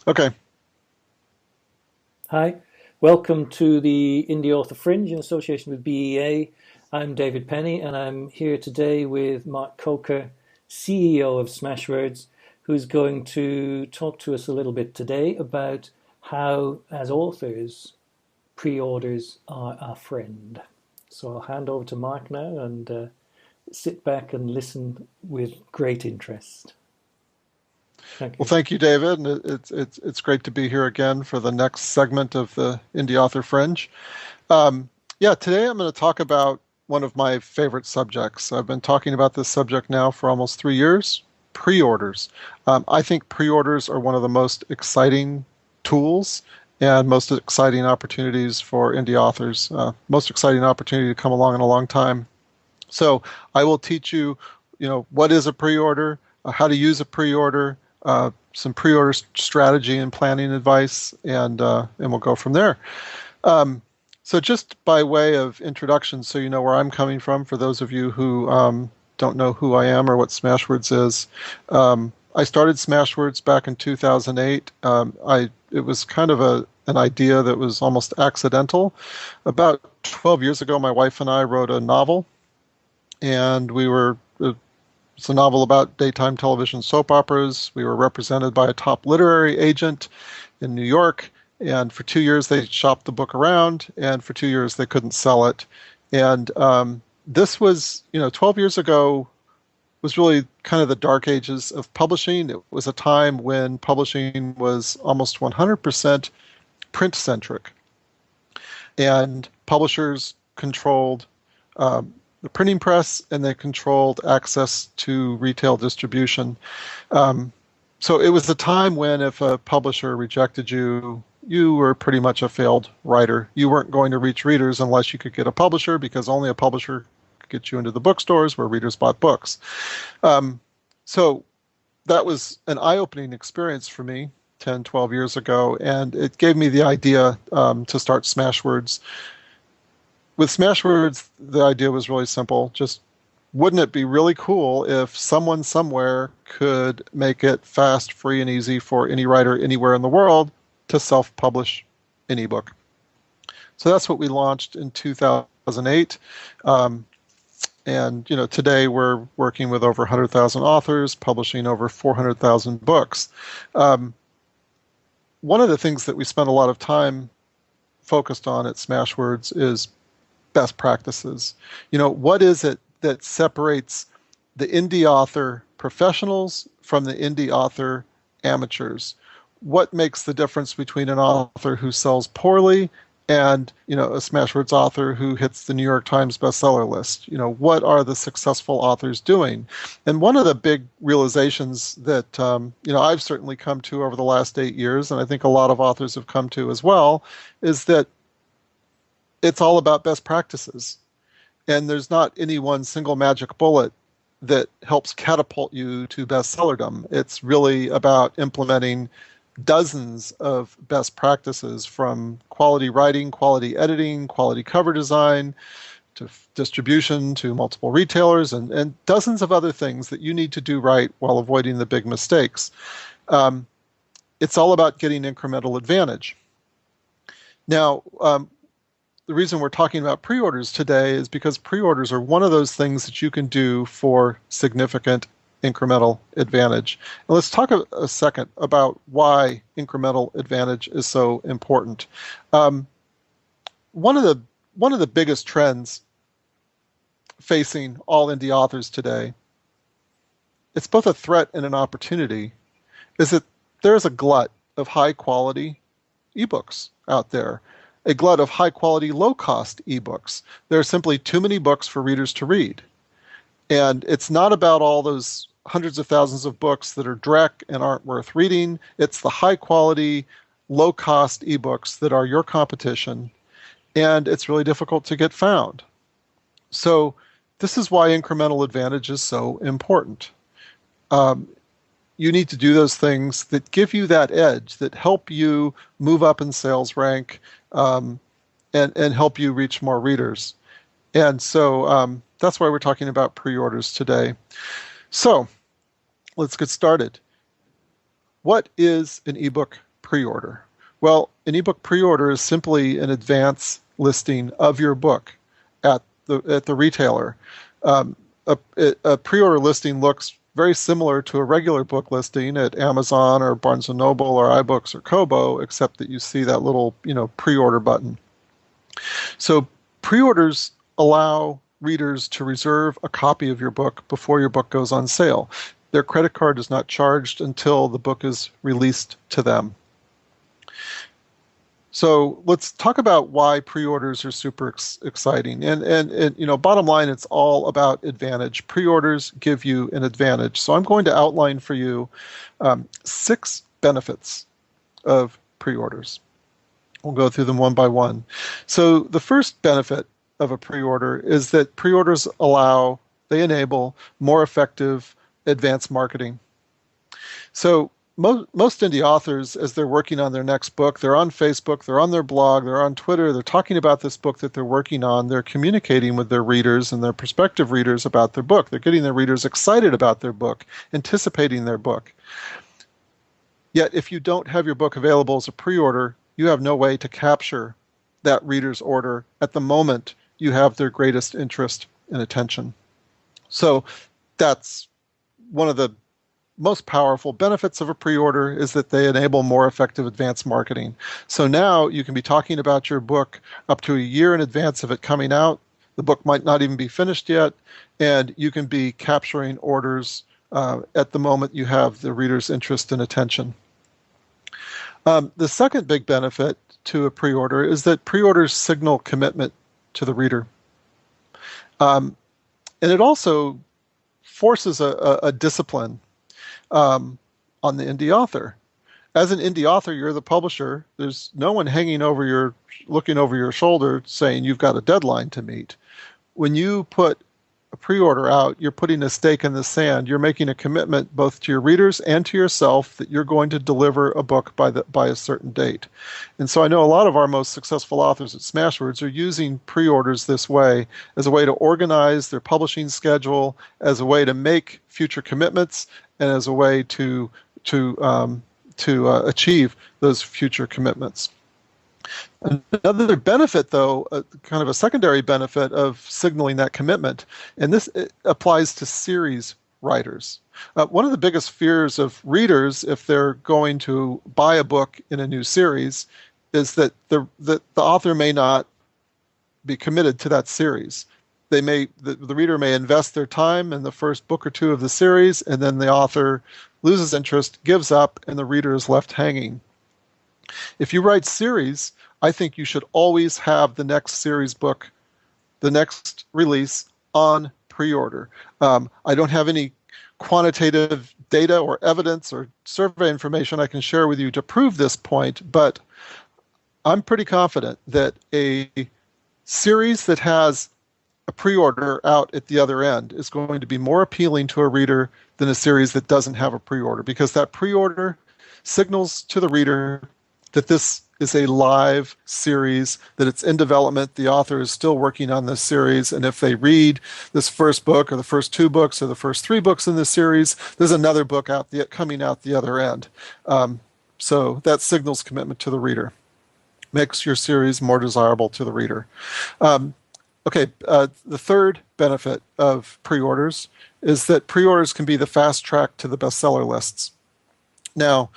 Okay. Hi, welcome to the Indie Author Fringe in association with BEA. I'm David Penny, and I'm here today with Mark Coker, CEO of Smashwords, who's going to talk to us a little bit today about how, as authors, pre-orders are our friend. So I'll hand over to Mark now and sit back and listen with great interest. Thank Well, you. thank you, David. And it's great to be here again for the next segment of the Indie Author Fringe. Yeah, today I'm going to talk about one of my favorite subjects. I've been talking about this subject now for almost 3 years, pre-orders. I think pre-orders are one of the most exciting tools and most exciting opportunities for indie authors. Most exciting opportunity to come along in a long time. So I will teach you, what is a pre-order, how to use a pre-order, some pre-order strategy and planning advice, and we'll go from there. So just by way of introduction, so you know where I'm coming from, for those of you who don't know who I am or what Smashwords is, I started Smashwords back in 2008. It was kind of an idea that was almost accidental. About 12 years ago, my wife and I wrote a novel, and it's a novel about daytime television soap operas. We were represented by a top literary agent in New York, and for 2 years they shopped the book around, and for 2 years they couldn't sell it. And this was, 12 years ago was really kind of the dark ages of publishing. It was a time when publishing was almost 100% print-centric, and publishers controlled the printing press, and they controlled access to retail distribution. So it was a time when if a publisher rejected you, you were pretty much a failed writer. You weren't going to reach readers unless you could get a publisher, because only a publisher could get you into the bookstores where readers bought books. So that was an eye-opening experience for me 10, 12 years ago, and it gave me the idea to start Smashwords. With Smashwords, the idea was really simple. Just, wouldn't it be really cool if someone somewhere could make it fast, free, and easy for any writer anywhere in the world to self-publish an ebook? So that's what we launched in 2008. And today we're working with over 100,000 authors, publishing over 400,000 books. One of the things that we spend a lot of time focused on at Smashwords is best practices. What is it that separates the indie author professionals from the indie author amateurs? What makes the difference between an author who sells poorly and, a Smashwords author who hits the New York Times bestseller list? What are the successful authors doing? And one of the big realizations that, I've certainly come to over the last 8 years, and I think a lot of authors have come to as well, is that it's all about best practices. And there's not any one single magic bullet that helps catapult you to bestsellerdom. It's really about implementing dozens of best practices, from quality writing, quality editing, quality cover design, to distribution, to multiple retailers, and dozens of other things that you need to do right while avoiding the big mistakes. It's all about getting incremental advantage. Now, the reason we're talking about pre-orders today is because pre-orders are one of those things that you can do for significant incremental advantage. And let's talk a second about why incremental advantage is so important. One of the biggest trends facing all indie authors today, it's both a threat and an opportunity, is that there's a glut of high quality ebooks out there. A glut of high-quality, low-cost ebooks. There are simply too many books for readers to read. And it's not about all those hundreds of thousands of books that are dreck and aren't worth reading. It's the high-quality, low-cost ebooks that are your competition, and it's really difficult to get found. So this is why incremental advantage is so important. You need to do those things that give you that edge, that help you move up in sales rank, and help you reach more readers. And so that's why we're talking about pre-orders today. So let's get started. What is an ebook pre-order? Well, an ebook pre-order is simply an advance listing of your book at the retailer. A pre-order listing looks very similar to a regular book listing at Amazon or Barnes & Noble or iBooks or Kobo, except that you see that little, pre-order button. So pre-orders allow readers to reserve a copy of your book before your book goes on sale. Their credit card is not charged until the book is released to them. So let's talk about why pre-orders are super exciting. And bottom line, it's all about advantage. Pre-orders give you an advantage. So I'm going to outline for you 6 benefits of pre-orders. We'll go through them one by one. So the first benefit of a pre-order is that pre-orders enable more effective advanced marketing. So most indie authors, as they're working on their next book, they're on Facebook, they're on their blog, they're on Twitter, they're talking about this book that they're working on, they're communicating with their readers and their prospective readers about their book. They're getting their readers excited about their book, anticipating their book. Yet if you don't have your book available as a pre-order, you have no way to capture that reader's order at the moment you have their greatest interest and attention. So that's one of the most powerful benefits of a pre-order, is that they enable more effective advanced marketing. So now you can be talking about your book up to a year in advance of it coming out. The book might not even be finished yet, and you can be capturing orders at the moment you have the reader's interest and attention. The second big benefit to a pre-order is that pre-orders signal commitment to the reader. And it also forces a discipline on the indie author. As an indie author, you're the publisher. There's no one looking over your shoulder saying you've got a deadline to meet. When you put a pre-order out, you're putting a stake in the sand. You're making a commitment both to your readers and to yourself that you're going to deliver a book by a certain date. And so I know a lot of our most successful authors at Smashwords are using pre-orders this way, as a way to organize their publishing schedule, as a way to make future commitments, and as a way to achieve those future commitments. Another benefit, though, kind of a secondary benefit of signaling that commitment, and this applies to series writers. One of the biggest fears of readers, if they're going to buy a book in a new series, is that the author may not be committed to that series. The reader may invest their time in the first book or two of the series, and then the author loses interest, gives up, and the reader is left hanging. If you write series, I think you should always have the next series book, the next release, on pre-order. I don't have any quantitative data or evidence or survey information I can share with you to prove this point, but I'm pretty confident that a series that has a pre-order out at the other end is going to be more appealing to a reader than a series that doesn't have a pre-order, because that pre-order signals to the reader that this is a live series, that it's in development, the author is still working on this series, and if they read this first book or the first 2 books or the first 3 books in this series, there's another book coming out the other end. So that signals commitment to the reader, makes your series more desirable to the reader. The third benefit of pre-orders is that pre-orders can be the fast track to the bestseller lists. Now,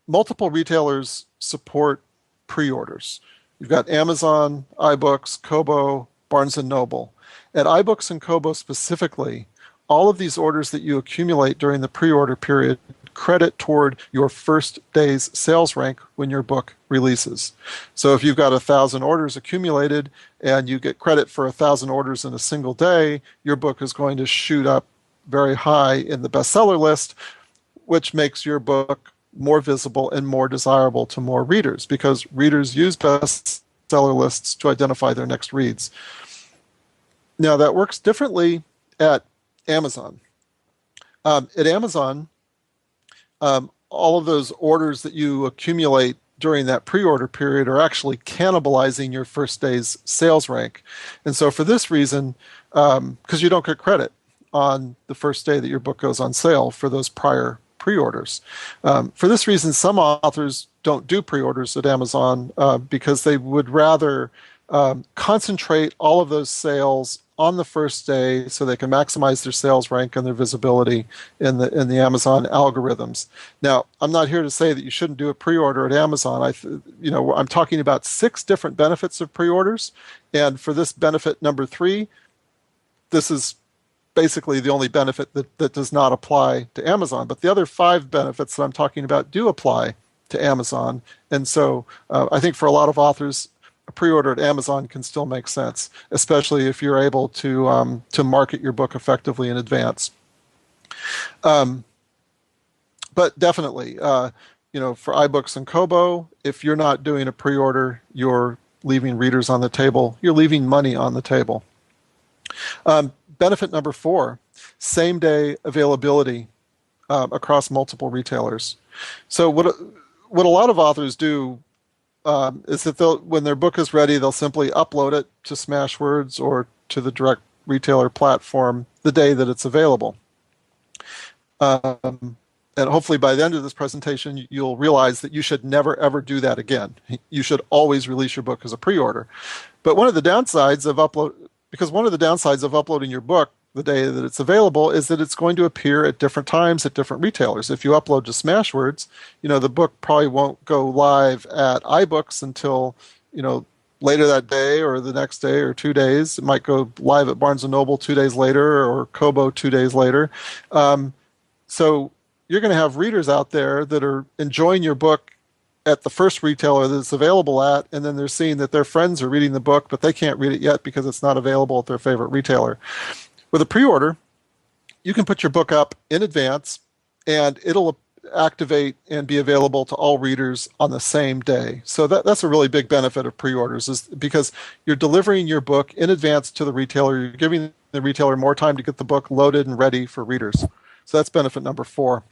multiple retailers support pre-orders. You've got Amazon, iBooks, Kobo, Barnes & Noble. At iBooks and Kobo specifically, all of these orders that you accumulate during the pre-order period credit toward your first day's sales rank when your book releases. So if you've got 1,000 orders accumulated and you get credit for 1,000 orders in a single day, your book is going to shoot up very high in the bestseller list, which makes your book more visible and more desirable to more readers, because readers use bestseller lists to identify their next reads. Now, that works differently at Amazon. At Amazon, all of those orders that you accumulate during that pre-order period are actually cannibalizing your first day's sales rank. And so for this reason, because you don't get credit on the first day that your book goes on sale for those prior pre-orders. For this reason, some authors don't do pre-orders at Amazon because they would rather concentrate all of those sales on the first day so they can maximize their sales rank and their visibility in the Amazon algorithms. Now, I'm not here to say that you shouldn't do a pre-order at Amazon. I'm talking about 6 different benefits of pre-orders, and for this benefit number 3, this is basically the only benefit that does not apply to Amazon. But the other 5 benefits that I'm talking about do apply to Amazon, and so I think for a lot of authors, a pre-order at Amazon can still make sense, especially if you're able to market your book effectively in advance. But definitely, for iBooks and Kobo, if you're not doing a pre-order, you're leaving readers on the table. You're leaving money on the table. Benefit number 4, same-day availability across multiple retailers. So what a lot of authors do is that when their book is ready, they'll simply upload it to Smashwords or to the direct retailer platform the day that it's available. And hopefully by the end of this presentation, you'll realize that you should never, ever do that again. You should always release your book as a pre-order. But one of the downsides of uploading your book the day that it's available is that it's going to appear at different times at different retailers. If you upload to Smashwords, the book probably won't go live at iBooks until, later that day or the next day or 2 days. It might go live at Barnes & Noble 2 days later or Kobo 2 days later. So you're going to have readers out there that are enjoying your book at the first retailer that it's available at, and then they're seeing that their friends are reading the book, but they can't read it yet because it's not available at their favorite retailer. With a pre-order, you can put your book up in advance, and it'll activate and be available to all readers on the same day. So that's a really big benefit of pre-orders, is because you're delivering your book in advance to the retailer. You're giving the retailer more time to get the book loaded and ready for readers. So that's benefit number 4.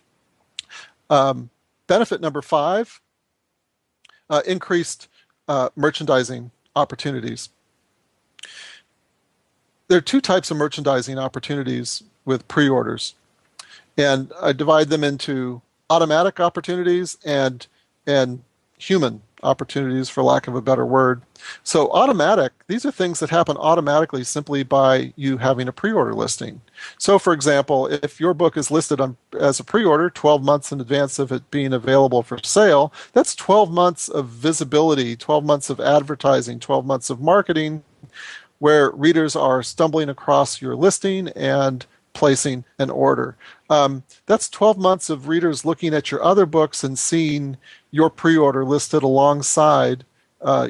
Benefit number 5, increased merchandising opportunities. There are 2 types of merchandising opportunities with pre-orders, and I divide them into automatic opportunities and human opportunities, for lack of a better word. So automatic, these are things that happen automatically simply by you having a pre-order listing. So for example, if your book is listed as a pre-order 12 months in advance of it being available for sale, that's 12 months of visibility, 12 months of advertising, 12 months of marketing, where readers are stumbling across your listing and placing an order. That's 12 months of readers looking at your other books and seeing your pre-order listed alongside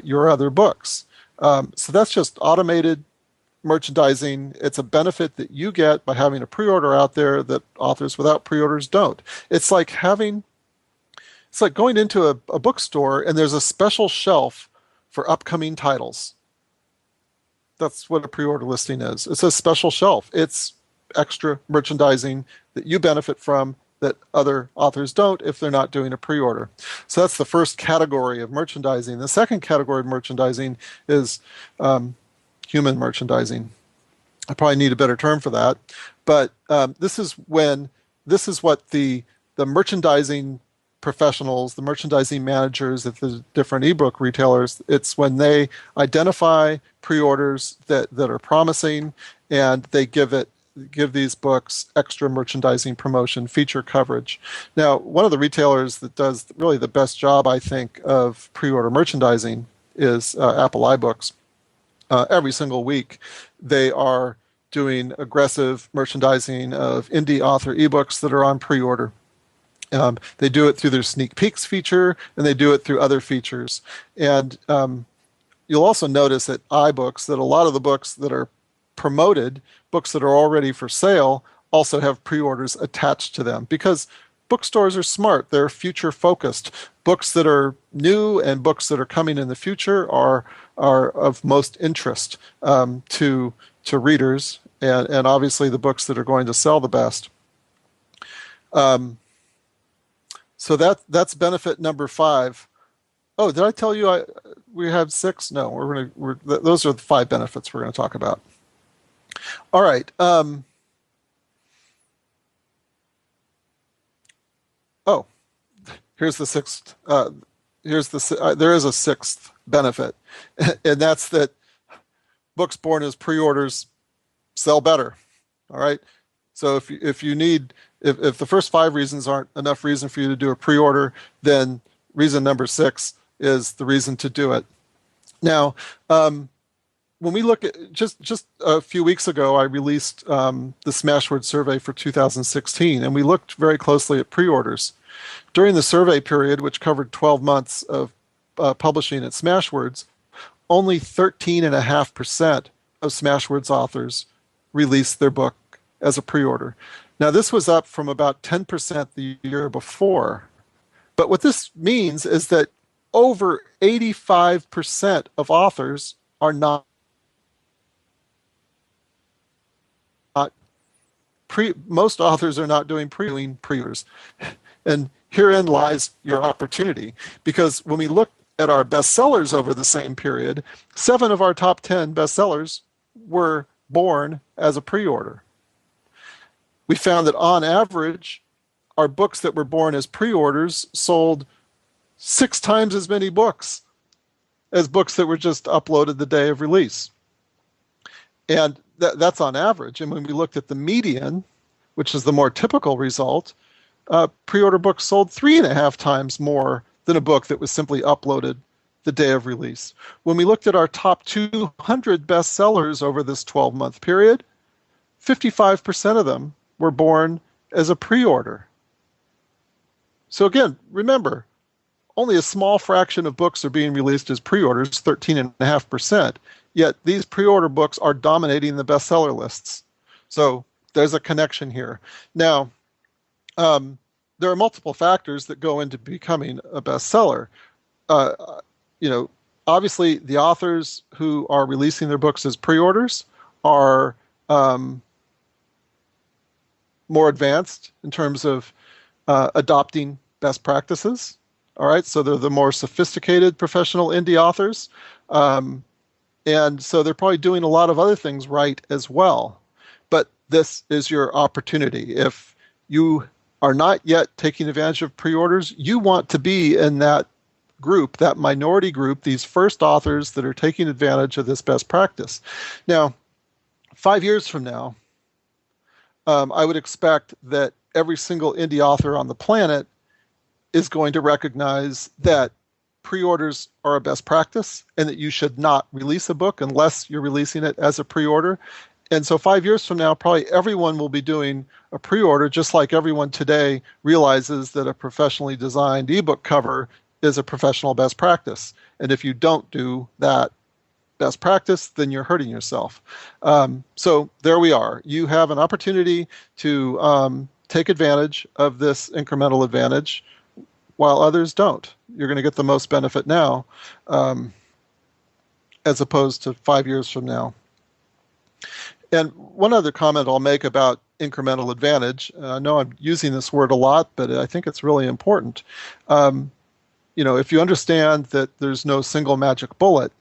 your other books. So that's just automated merchandising. It's a benefit that you get by having a pre-order out there that authors without pre-orders don't. It's like going into a bookstore and there's a special shelf for upcoming titles. That's what a pre-order listing is. It's a special shelf. It's extra merchandising that you benefit from that other authors don't if they're not doing a pre-order. So that's the first category of merchandising. The second category of merchandising is human merchandising. I probably need a better term for that, but this is what the merchandising professionals, the merchandising managers at the different ebook retailers, it's when they identify pre-orders that are promising, and they give these books extra merchandising promotion, feature coverage. Now, one of the retailers that does really the best job, I think, of pre-order merchandising is Apple iBooks. Every single week, they are doing aggressive merchandising of indie author ebooks that are on pre-order. They do it through their sneak peeks feature, and they do it through other features. And you'll also notice at iBooks that a lot of the books that are promoted, books that are already for sale, also have pre-orders attached to them, because bookstores are smart. They're future focused. Books that are new and books that are coming in the future are of most interest to readers, and obviously the books that are going to sell the best. So that's benefit number 5. Oh, did I tell you we have 6? No, those are the 5 benefits we're going to talk about. All right. Oh, here's the sixth. There is a sixth benefit, and that's that books born as pre-orders sell better. All right. So if the first five reasons aren't enough reason for you to do a pre-order, then reason number six is the reason to do it. Now, when we look at just a few weeks ago, I released the Smashwords survey for 2016, and we looked very closely at pre-orders. During the survey period, which covered 12 months of publishing at Smashwords, only 13.5% of Smashwords authors released their book as a pre-order. Now, this was up from about 10% the year before. But what this means is that over 85% of authors are not most authors are not doing pre-orders. And herein lies your opportunity. Because when we look at our bestsellers over the same period, 7 of our top 10 bestsellers were born as a pre-order. We found that on average, our books that were born as pre-orders sold 6 times as many books as books that were just uploaded the day of release. And that's on average. And when we looked at the median, which is the more typical result, pre-order books sold 3.5 times more than a book that was simply uploaded the day of release. When we looked at our top 200 bestsellers over this 12-month period, 55% of them were born as a pre-order. So again, remember, only a small fraction of books are being released as pre-orders, 13.5%, yet these pre-order books are dominating the bestseller lists. So there's a connection here. Now, there are multiple factors that go into becoming a bestseller. Obviously, the authors who are releasing their books as pre-orders are more advanced in terms of adopting best practices. All right, so they're the more sophisticated professional indie authors. And so they're probably doing a lot of other things right as well. But this is your opportunity. If you are not yet taking advantage of pre-orders, you want to be in that group, that minority group, these first authors that are taking advantage of this best practice. Now, 5 years from now, I would expect that every single indie author on the planet is going to recognize that pre-orders are a best practice and that you should not release a book unless you're releasing it as a pre-order. And so 5 years from now, probably everyone will be doing a pre-order, just like everyone today realizes that a professionally designed ebook cover is a professional best practice. And if you don't do that best practice, then you're hurting yourself. So there we are. You have an opportunity to take advantage of this incremental advantage while others don't. You're going to get the most benefit now as opposed to 5 years from now. And one other comment I'll make about incremental advantage. I know I'm using this word a lot, but I think it's really important. If you understand that there's no single magic bullet,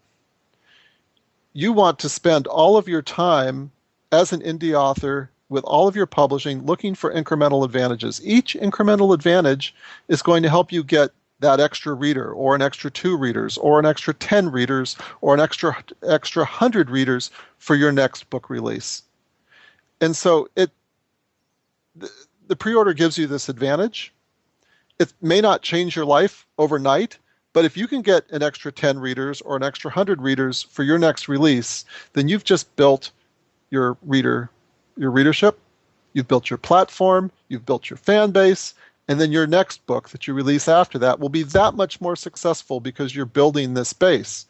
you want to spend all of your time as an indie author with all of your publishing looking for incremental advantages. Each incremental advantage is going to help you get that extra reader or an extra 2 readers or an extra 10 readers or an extra 100 readers for your next book release. And so the pre-order gives you this advantage. It may not change your life overnight, but if you can get an extra 10 readers or an extra 100 readers for your next release, then you've just built your readership, you've built your platform, you've built your fan base, and then your next book that you release after that will be that much more successful because you're building this base.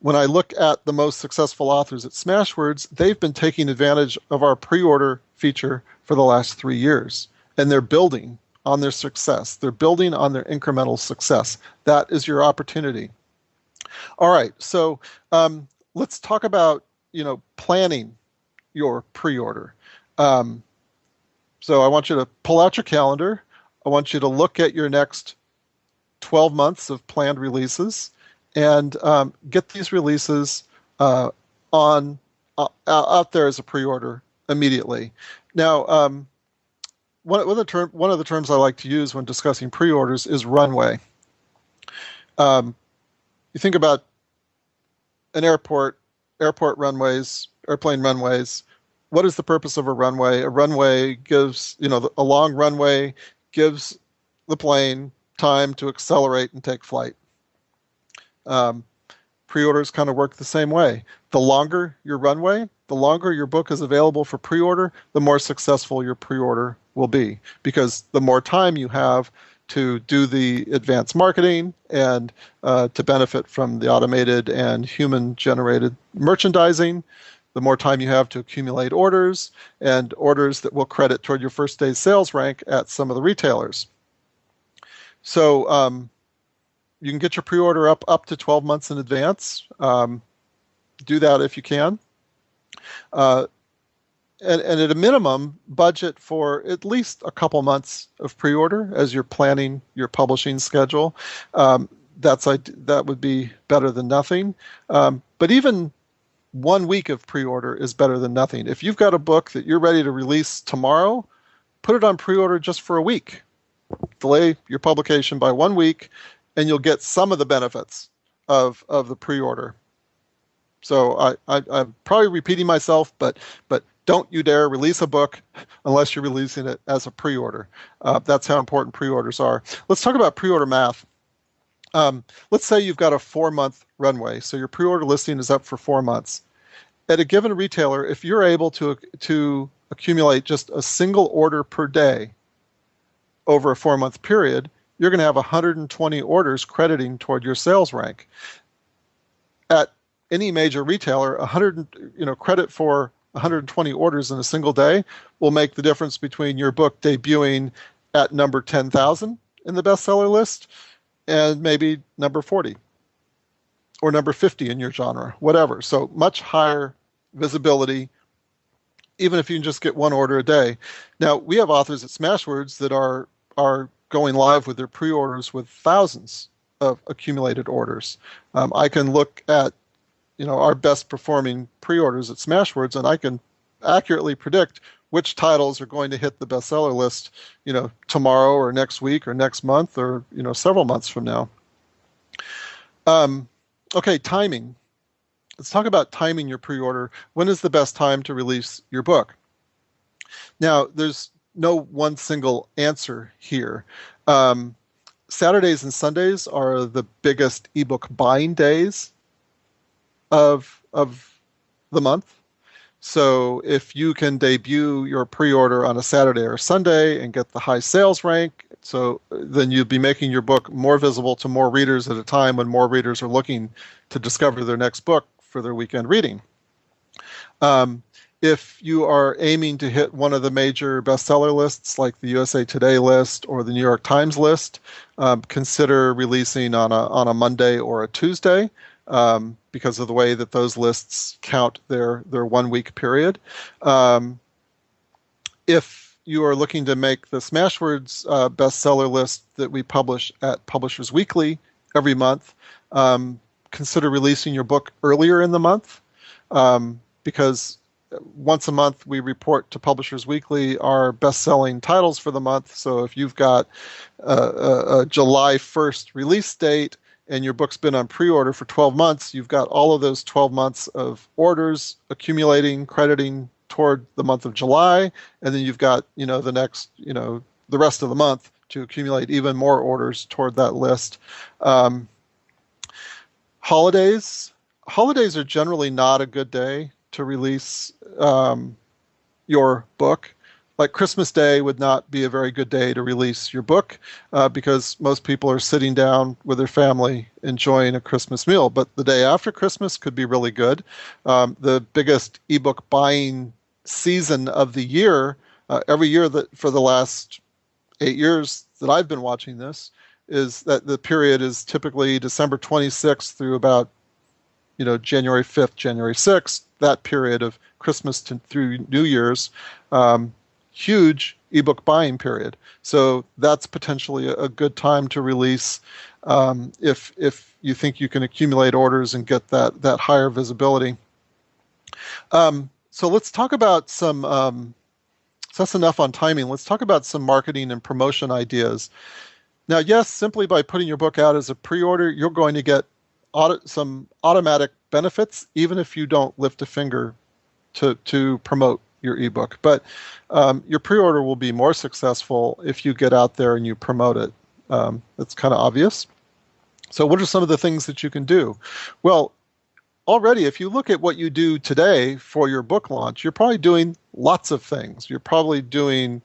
When I look at the most successful authors at Smashwords, they've been taking advantage of our pre-order feature for the last 3 years, and they're building on their success. They're building on their incremental success. That is your opportunity. All right, so let's talk about planning your pre-order. So I want you to pull out your calendar. I want you to look at your next 12 months of planned releases and get these releases out there as a pre-order immediately. Now, one of the terms I like to use when discussing pre-orders is runway. You think about an airport runways, airplane runways. What is the purpose of a runway? A runway gives, a long runway gives the plane time to accelerate and take flight. Pre-orders kind of work the same way. The longer your runway, the longer your book is available for pre-order, the more successful your pre-order will be, because the more time you have to do the advanced marketing and to benefit from the automated and human-generated merchandising, the more time you have to accumulate orders, and orders that will credit toward your first day's sales rank at some of the retailers. So you can get your pre-order up to 12 months in advance. Do that if you can. And at a minimum, budget for at least a couple months of pre-order as you're planning your publishing schedule. That would be better than nothing. But even 1 week of pre-order is better than nothing. If you've got a book that you're ready to release tomorrow, put it on pre-order just for a week. Delay your publication by 1 week, and you'll get some of the benefits of the pre-order. So I'm probably repeating myself, but don't you dare release a book unless you're releasing it as a pre-order. That's how important pre-orders are. Let's talk about pre-order math. Let's say you've got a 4-month runway, so your pre-order listing is up for 4 months. At a given retailer, if you're able to accumulate just a single order per day over a 4-month period, you're going to have 120 orders crediting toward your sales rank. At any major retailer, credit for 120 orders in a single day will make the difference between your book debuting at number 10,000 in the bestseller list and maybe number 40 or number 50 in your genre, whatever. So much higher visibility, even if you can just get 1 order a day. Now, we have authors at Smashwords that are going live with their pre-orders with thousands of accumulated orders. I can look at our best performing pre-orders at Smashwords, and I can accurately predict which titles are going to hit the bestseller list, tomorrow or next week or next month or, several months from now. Okay, timing. Let's talk about timing your pre-order. When is the best time to release your book? Now, there's no one single answer here. Saturdays and Sundays are the biggest ebook buying days of the month. So if you can debut your pre-order on a Saturday or Sunday and get the high sales rank, so then you'd be making your book more visible to more readers at a time when more readers are looking to discover their next book for their weekend reading. If you are aiming to hit one of the major bestseller lists like the USA Today list or the New York Times list, consider releasing on a Monday or a Tuesday. Because of the way that those lists count their 1 week period. If you are looking to make the Smashwords bestseller list that we publish at Publishers Weekly every month, consider releasing your book earlier in the month, because once a month we report to Publishers Weekly our best-selling titles for the month. So if you've got a July 1st release date, and your book's been on pre-order for 12 months, you've got all of those 12 months of orders accumulating, crediting toward the month of July, and then you've got, the next, the rest of the month to accumulate even more orders toward that list. Holidays are generally not a good day to release your book. Like Christmas Day would not be a very good day to release your book because most people are sitting down with their family enjoying a Christmas meal. But the day after Christmas could be really good. The biggest ebook buying season of the year, every year that for the last 8 years that I've been watching this, is that the period is typically December 26th through about January 5th, January 6th, that period of Christmas through New Year's. Huge ebook buying period. So that's potentially a good time to release if you think you can accumulate orders and get that higher visibility. So let's talk about some So that's enough on timing. Let's talk about some marketing and promotion ideas. Now, yes, simply by putting your book out as a pre-order, you're going to get some automatic benefits, even if you don't lift a finger to promote your ebook. But your pre-order will be more successful if you get out there and you promote it. It's kind of obvious. So what are some of the things that you can do? Well, already, if you look at what you do today for your book launch, you're probably doing lots of things. You're probably doing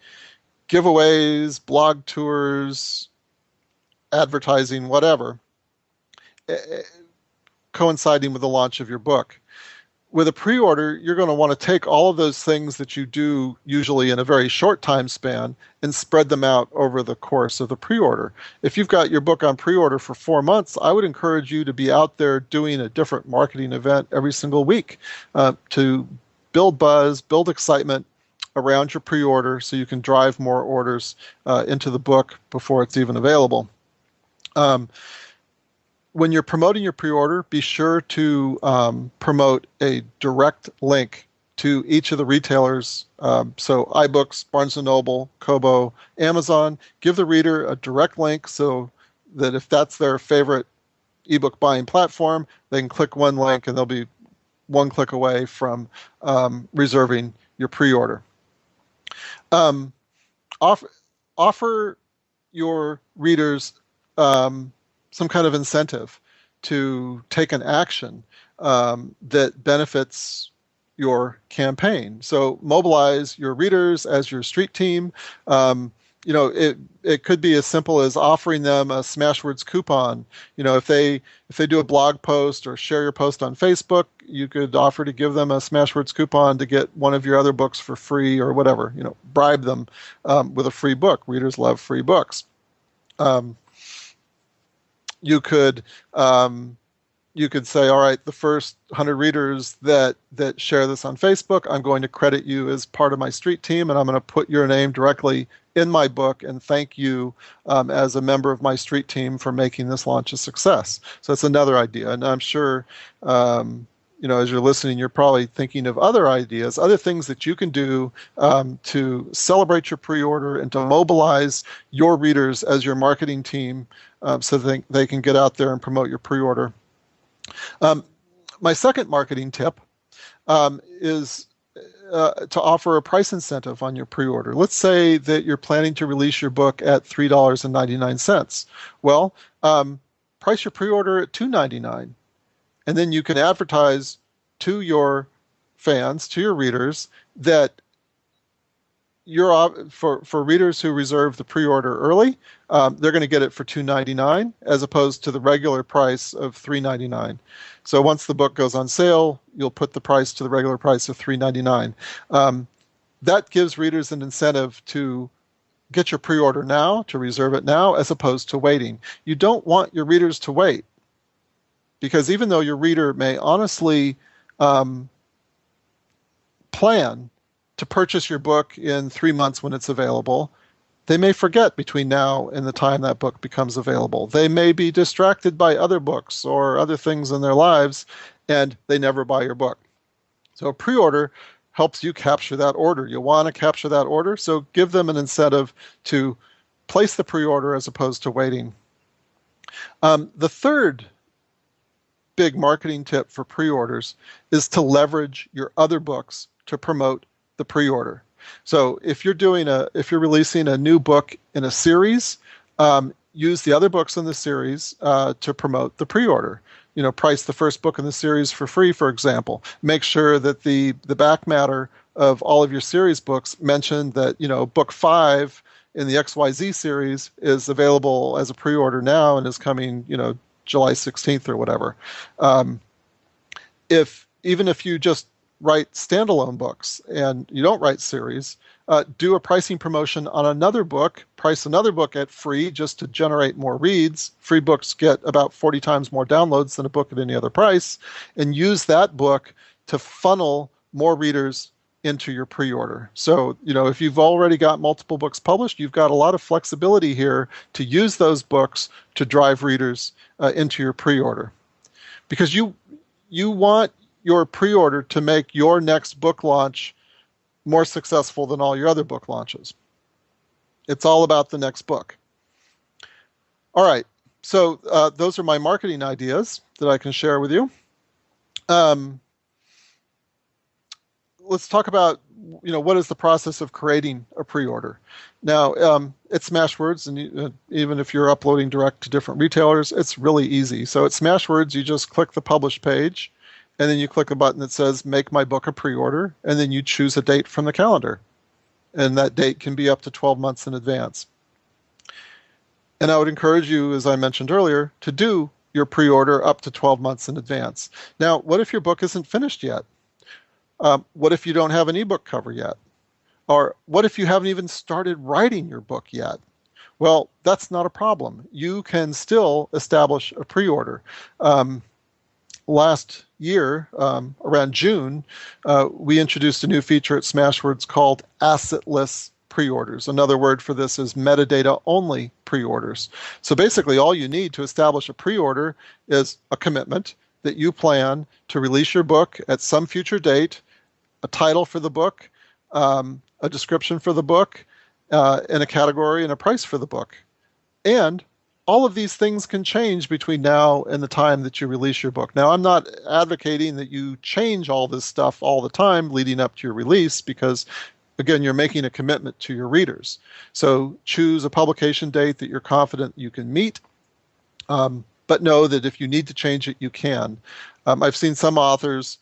giveaways, blog tours, advertising, whatever, coinciding with the launch of your book. With a pre-order, you're going to want to take all of those things that you do usually in a very short time span and spread them out over the course of the pre-order. If you've got your book on pre-order for 4 months, I would encourage you to be out there doing a different marketing event every single week to build buzz, build excitement around your pre-order so you can drive more orders into the book before it's even available. When you're promoting your pre-order, be sure to promote a direct link to each of the retailers. So Ibooks, Barnes & Noble, Kobo, Amazon. Give the reader a direct link so that if that's their favorite ebook buying platform, they can click one link and they'll be one click away from reserving your pre-order. Offer your readers some kind of incentive to take an action that benefits your campaign. So mobilize your readers as your street team. It could be as simple as offering them a Smashwords coupon. If they do a blog post or share your post on Facebook, you could offer to give them a Smashwords coupon to get one of your other books for free or whatever. Bribe them with a free book. Readers love free books. You could say, all right, the first 100 readers that share this on Facebook, I'm going to credit you as part of my street team, and I'm going to put your name directly in my book and thank you as a member of my street team for making this launch a success. So that's another idea. And I'm sure, as you're listening, you're probably thinking of other ideas, other things that you can do to celebrate your pre-order and to mobilize your readers as your marketing team so that they can get out there and promote your pre-order. My second marketing tip is to offer a price incentive on your pre-order. Let's say that you're planning to release your book at $3.99. Well, price your pre-order at $2.99. And then you can advertise to your fans, to your readers, that for readers who reserve the pre-order early, they're going to get it for $2.99 as opposed to the regular price of $3.99. So once the book goes on sale, you'll put the price to the regular price of $3.99. That gives readers an incentive to get your pre-order now, to reserve it now, as opposed to waiting. You don't want your readers to wait, because even though your reader may honestly plan to purchase your book in 3 months when it's available, they may forget between now and the time that book becomes available. They may be distracted by other books or other things in their lives, and they never buy your book. So a pre-order helps you capture that order. You want to capture that order, so give them an incentive to place the pre-order as opposed to waiting. The third big marketing tip for pre-orders is to leverage your other books to promote the pre-order. So if you're releasing a new book in a series, use the other books in the series to promote the pre-order. Price the first book in the series for free, for example. Make sure that the back matter of all of your series books mention that, book 5 in the XYZ series is available as a pre-order now and is coming, July 16th or whatever. Even if you just write standalone books and you don't write series, do a pricing promotion on another book, price another book at free just to generate more reads. Free books get about 40 times more downloads than a book at any other price, and use that book to funnel more readers into your pre-order. So, if you've already got multiple books published, you've got a lot of flexibility here to use those books to drive readers into your pre-order. Because you want your pre-order to make your next book launch more successful than all your other book launches. It's all about the next book. All right, so those are my marketing ideas that I can share with you. Let's talk about, what is the process of creating a pre-order. Now, it's Smashwords, and even if you're uploading direct to different retailers, it's really easy. So at Smashwords, you just click the publish page, and then you click a button that says make my book a pre-order, and then you choose a date from the calendar. And that date can be up to 12 months in advance. And I would encourage you, as I mentioned earlier, to do your pre-order up to 12 months in advance. Now, what if your book isn't finished yet? What if you don't have an ebook cover yet? Or what if you haven't even started writing your book yet? Well, that's not a problem. You can still establish a pre-order. Last year, around June, we introduced a new feature at Smashwords called assetless pre-orders. Another word for this is metadata-only pre-orders. So basically, all you need to establish a pre-order is a commitment that you plan to release your book at some future date, a title for the book, a description for the book, and a category and a price for the book. And all of these things can change between now and the time that you release your book. Now, I'm not advocating that you change all this stuff all the time leading up to your release because, again, you're making a commitment to your readers. So choose a publication date that you're confident you can meet, but know that if you need to change it, you can. I've seen some authors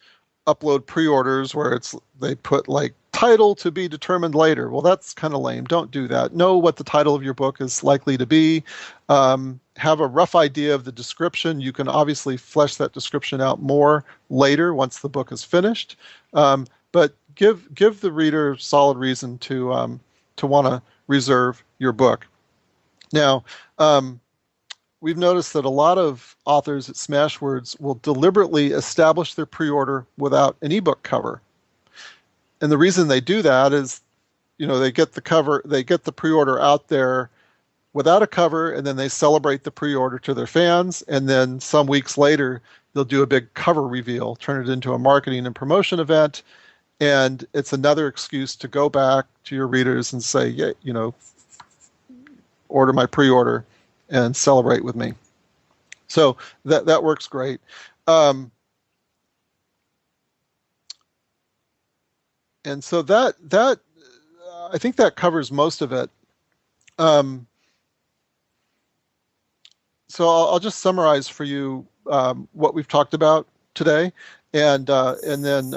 upload pre-orders where they put like title to be determined later. Well, that's kind of lame. Don't do that. Know what the title of your book is likely to be. Have a rough idea of the description. You can obviously flesh that description out more later once the book is finished. But give the reader solid reason to want to reserve your book. Now, we've noticed that a lot of authors at Smashwords will deliberately establish their pre-order without an ebook cover. And the reason they do that is, they get the pre-order out there without a cover, and then they celebrate the pre-order to their fans, and then some weeks later, they'll do a big cover reveal, turn it into a marketing and promotion event, and it's another excuse to go back to your readers and say, yeah, order my pre-order and celebrate with me. So that works great. And so that I think that covers most of it. So I'll just summarize for you what we've talked about today, and then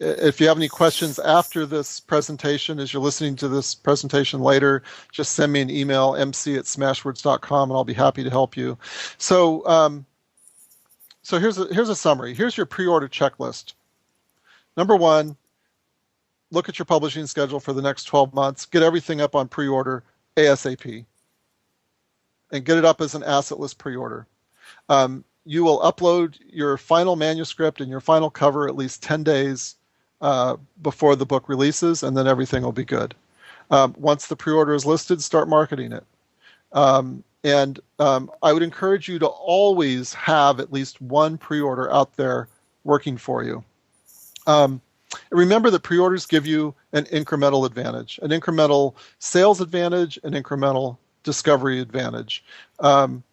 if you have any questions after this presentation, as you're listening to this presentation later, just send me an email, mc@smashwords.com, and I'll be happy to help you. So here's a summary. Here's your pre-order checklist. Number one, look at your publishing schedule for the next 12 months. Get everything up on pre-order ASAP. And get it up as an assetless pre-order. You will upload your final manuscript and your final cover at least 10 days before the book releases, and then everything will be good. Once the pre-order is listed, start marketing it. And I would encourage you to always have at least one pre-order out there working for you. Remember that pre-orders give you an incremental advantage, an incremental sales advantage, an incremental discovery advantage. Only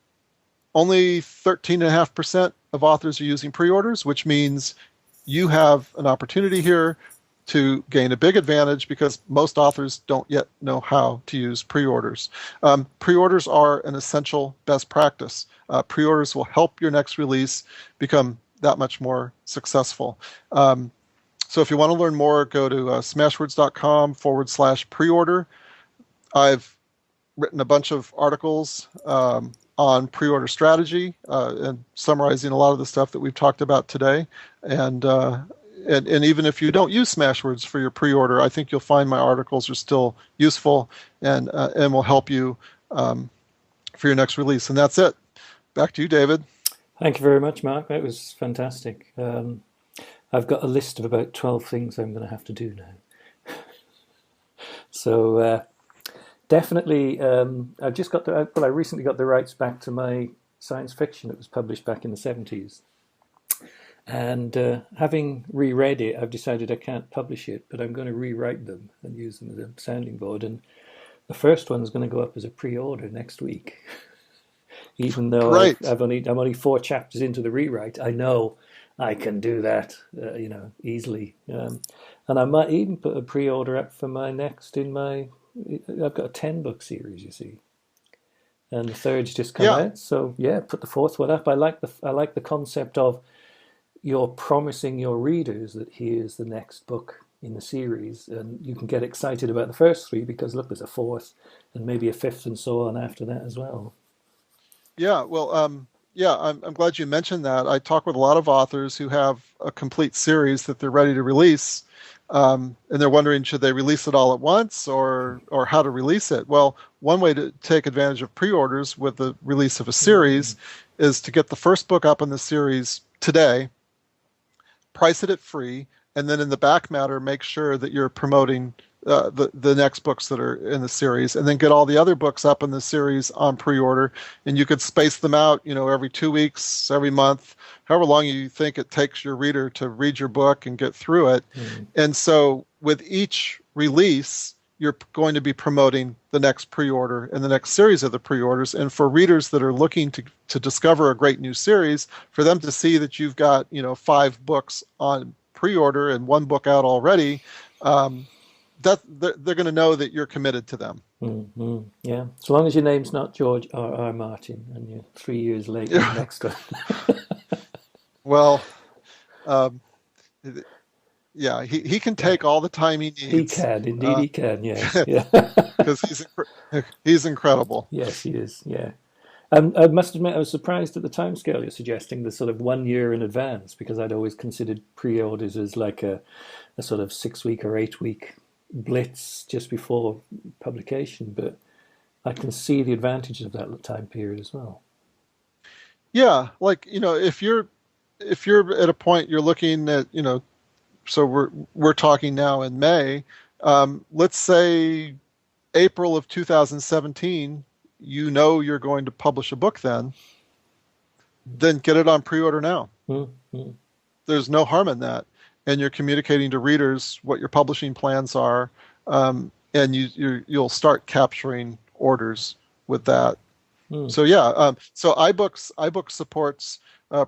13.5% of authors are using pre-orders, which means you have an opportunity here to gain a big advantage because most authors don't yet know how to use pre-orders. Pre-orders are an essential best practice. Pre-orders will help your next release become that much more successful. So if you want to learn more, go to smashwords.com/pre-order. I've written a bunch of articles on pre-order strategy and summarizing a lot of the stuff that we've talked about today. And even if you don't use Smashwords for your pre-order, I think you'll find my articles are still useful and will help you for your next release. And that's it. Back to you, David. Thank you very much, Mark. That was fantastic. I've got a list of about 12 things I'm going to have to do now. So definitely, I recently got the rights back to my science fiction that was published back in the 70s. And having reread it, I've decided I can't publish it, but I'm going to rewrite them and use them as a sounding board. And the first one's going to go up as a pre-order next week. Even though Great. I'm only 4 chapters into the rewrite, I know I can do that, easily. And I might even put a pre-order up for my next I've got a 10 book series, you see, and the third's just come Yeah. out. So yeah, put the fourth one up. I like the concept of you're promising your readers that here's the next book in the series, and you can get excited about the first 3 because look, there's a fourth and maybe a fifth and so on after that as well. Yeah. Well, yeah, I'm glad you mentioned that. I talk with a lot of authors who have a complete series that they're ready to release, and they're wondering, should they release it all at once or how to release it? Well, one way to take advantage of pre-orders with the release of a series is to get the first book up in the series today, price it at free, and then in the back matter, make sure that you're promoting the next books that are in the series, and then get all the other books up in the series on pre-order. And you could space them out, every 2 weeks, every month, however long you think it takes your reader to read your book and get through it. And so with each release, you're going to be promoting the next pre-order and the next series of the pre-orders. And for readers that are looking to discover a great new series, for them to see that you've got 5 books on pre-order and 1 book out already, that they're going to know that you're committed to them. Mm-hmm. Yeah, so long as your name's not George R. Martin and you're 3 years late with the next one. Well, yeah, he can take all the time he needs. He can, indeed he can, yes. Yeah. Because he's incredible. Yes, he is, yeah. I must admit, I was surprised at the timescale you're suggesting, the sort of 1 year in advance, because I'd always considered pre-orders as like a sort of 6-week or 8-week blitz just before publication, but I can see the advantages of that time period as well. Yeah, like if you're at a point you're looking at so we're talking now in May, let's say April of 2017, you're going to publish a book then get it on pre-order now. Mm-hmm. There's no harm in that. And you're communicating to readers what your publishing plans are, and you'll start capturing orders with that. So yeah, so iBooks supports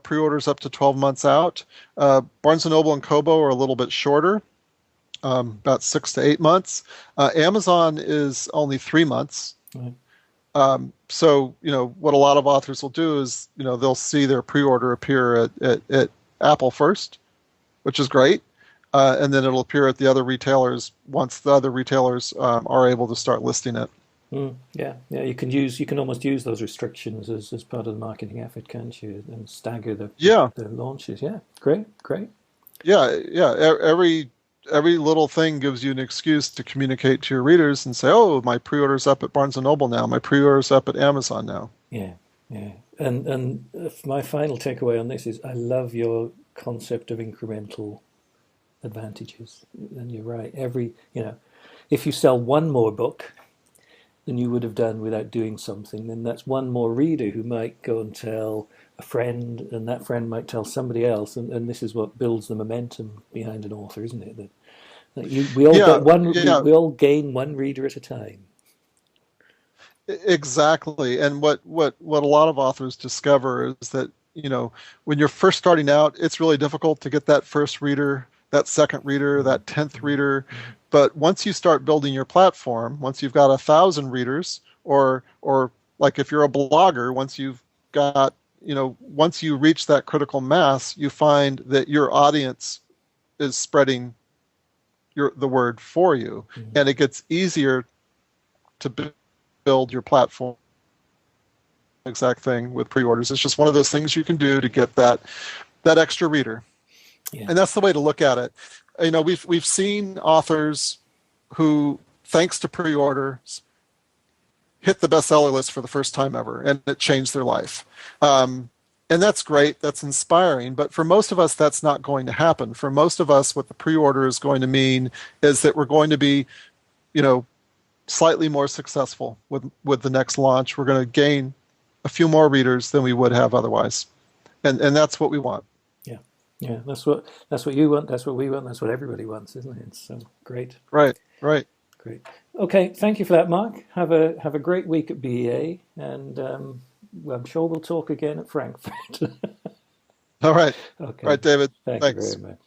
pre-orders up to 12 months out. Barnes & Noble and Kobo are a little bit shorter, about 6 to 8 months. Amazon is only 3 months. So what a lot of authors will do is they'll see their pre-order appear at Apple first, which is great, and then it'll appear at the other retailers once the other retailers are able to start listing it. Yeah. You can almost use those restrictions as part of the marketing effort, can't you? And stagger the launches. Yeah, great. Yeah. Every little thing gives you an excuse to communicate to your readers and say, "Oh, my pre-order's up at Barnes & Noble now. My pre-order's up at Amazon now." Yeah. And my final takeaway on this is I love your concept of incremental advantages. And you're right. If you sell 1 more book than you would have done without doing something, then that's 1 more reader who might go and tell a friend, and that friend might tell somebody else, and this is what builds the momentum behind an author, isn't it? We all gain 1 reader at a time. Exactly. And what a lot of authors discover is that when you're first starting out, it's really difficult to get that first reader, that second reader, that 10th reader. But once you start building your platform, once you've got 1,000 readers, or like if you're a blogger, once you've got, once you reach that critical mass, you find that your audience is spreading the word for you, and it gets easier to build your platform. Exact thing with pre-orders. It's just one of those things you can do to get that extra reader. Yeah. And that's the way to look at it. We've seen authors who, thanks to pre-orders, hit the bestseller list for the first time ever, and it changed their life. And that's great. That's inspiring. But for most of us, that's not going to happen. For most of us, what the pre-order is going to mean is that we're going to be, slightly more successful with the next launch. We're going to gain a few more readers than we would have otherwise. And that's what we want. Yeah. Yeah, that's what you want. That's what we want. That's what everybody wants, isn't it? So great, Right, right. great. Okay, thank you for that, Mark. Have a great week at BEA, and I'm sure we'll talk again at Frankfurt. All right. All Okay, right, David. thank you very Thanks. much.